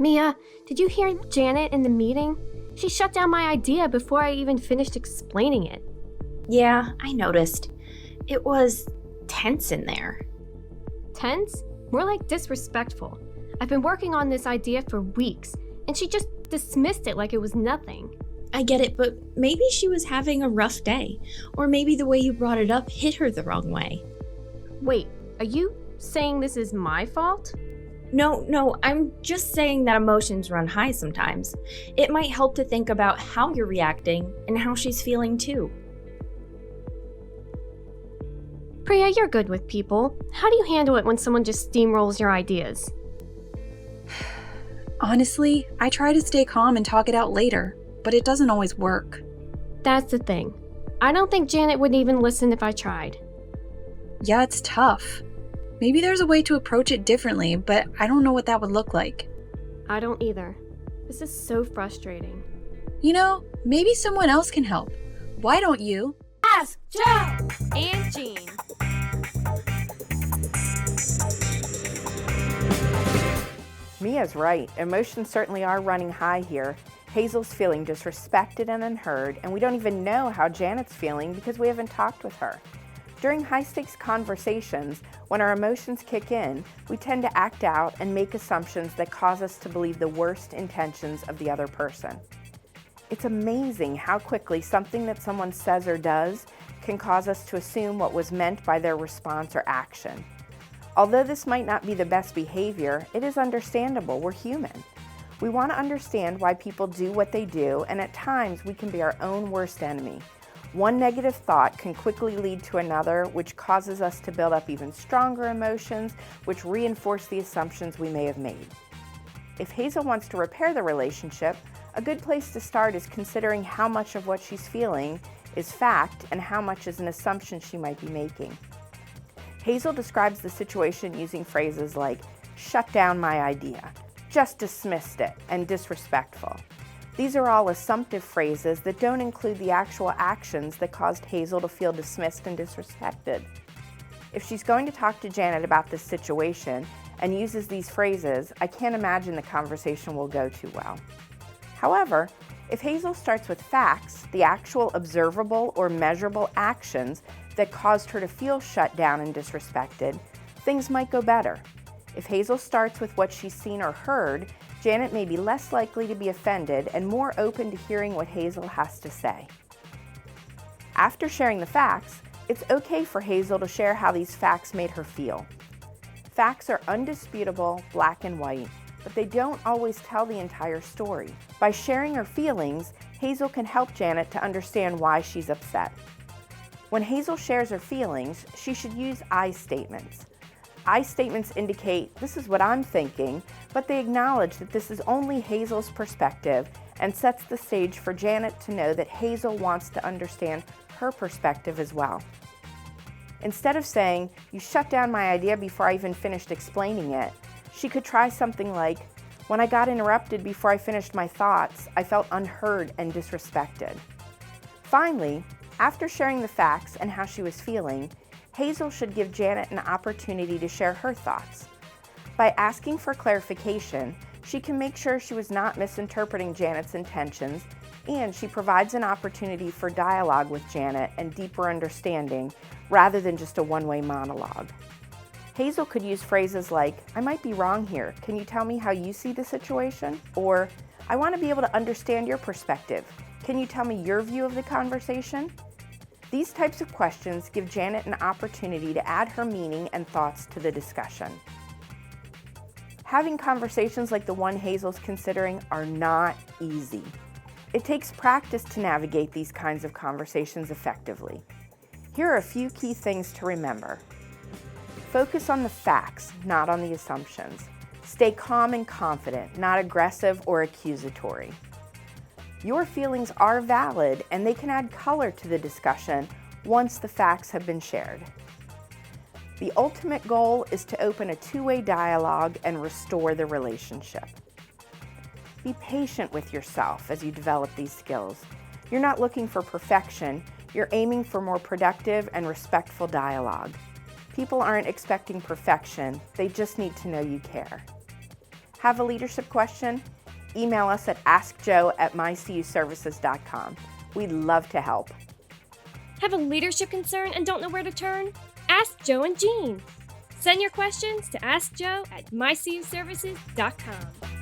Mia, did you hear Janet in the meeting? She shut down my idea before I even finished explaining it. Yeah, I noticed. It was tense in there. Tense? More like disrespectful. I've been working on this idea for weeks, and she just dismissed it like it was nothing. I get it, but maybe she was having a rough day. Or maybe the way you brought it up hit her the wrong way. Wait, are you saying this is my fault? No, I'm just saying that emotions run high sometimes. It might help to think about how you're reacting and how she's feeling too. Priya, you're good with people. How do you handle it when someone just steamrolls your ideas? Honestly, I try to stay calm and talk it out later, but it doesn't always work. That's the thing. I don't think Janet would even listen if I tried. Yeah, it's tough. Maybe there's a way to approach it differently, but I don't know what that would look like. I don't either. This is so frustrating. You know, maybe someone else can help. Why don't you? Ask Joe And Jean. Mia's right. Emotions certainly are running high here. Hazel's feeling disrespected and unheard, and we don't even know how Janet's feeling because we haven't talked with her. During high-stakes conversations, when our emotions kick in, we tend to act out and make assumptions that cause us to believe the worst intentions of the other person. It's amazing how quickly something that someone says or does can cause us to assume what was meant by their response or action. Although this might not be the best behavior, it is understandable. We're human. We want to understand why people do what they do, and at times we can be our own worst enemy. One negative thought can quickly lead to another, which causes us to build up even stronger emotions, which reinforce the assumptions we may have made. If Hazel wants to repair the relationship, a good place to start is considering how much of what she's feeling is fact and how much is an assumption she might be making. Hazel describes the situation using phrases like, shut down my idea, just dismissed it, and disrespectful. These are all assumptive phrases that don't include the actual actions that caused Hazel to feel dismissed and disrespected. If she's going to talk to Janet about this situation and uses these phrases, I can't imagine the conversation will go too well. However, if Hazel starts with facts, the actual observable or measurable actions that caused her to feel shut down and disrespected, things might go better. If Hazel starts with what she's seen or heard, Janet may be less likely to be offended and more open to hearing what Hazel has to say. After sharing the facts, it's okay for Hazel to share how these facts made her feel. Facts are undisputable, black and white, but they don't always tell the entire story. By sharing her feelings, Hazel can help Janet to understand why she's upset. When Hazel shares her feelings, she should use I statements. I statements indicate, this is what I'm thinking, but they acknowledge that this is only Hazel's perspective and sets the stage for Janet to know that Hazel wants to understand her perspective as well. Instead of saying, you shut down my idea before I even finished explaining it, she could try something like, when I got interrupted before I finished my thoughts, I felt unheard and disrespected. Finally, after sharing the facts and how she was feeling, Hazel should give Janet an opportunity to share her thoughts. By asking for clarification, she can make sure she was not misinterpreting Janet's intentions, and she provides an opportunity for dialogue with Janet and deeper understanding, rather than just a one-way monologue. Hazel could use phrases like, I might be wrong here, can you tell me how you see the situation? Or, I want to be able to understand your perspective, can you tell me your view of the conversation? These types of questions give Janet an opportunity to add her meaning and thoughts to the discussion. Having conversations like the one Hazel's considering are not easy. It takes practice to navigate these kinds of conversations effectively. Here are a few key things to remember. Focus on the facts, not on the assumptions. Stay calm and confident, not aggressive or accusatory. Your feelings are valid and they can add color to the discussion once the facts have been shared. The ultimate goal is to open a two-way dialogue and restore the relationship. Be patient with yourself as you develop these skills. You're not looking for perfection, you're aiming for more productive and respectful dialogue. People aren't expecting perfection, they just need to know you care. Have a leadership question? Email us at askjoe@mycuservices.com. We'd love to help. Have a leadership concern and don't know where to turn? Ask Joe and Jean. Send your questions to AskJoe@mycuservices.com.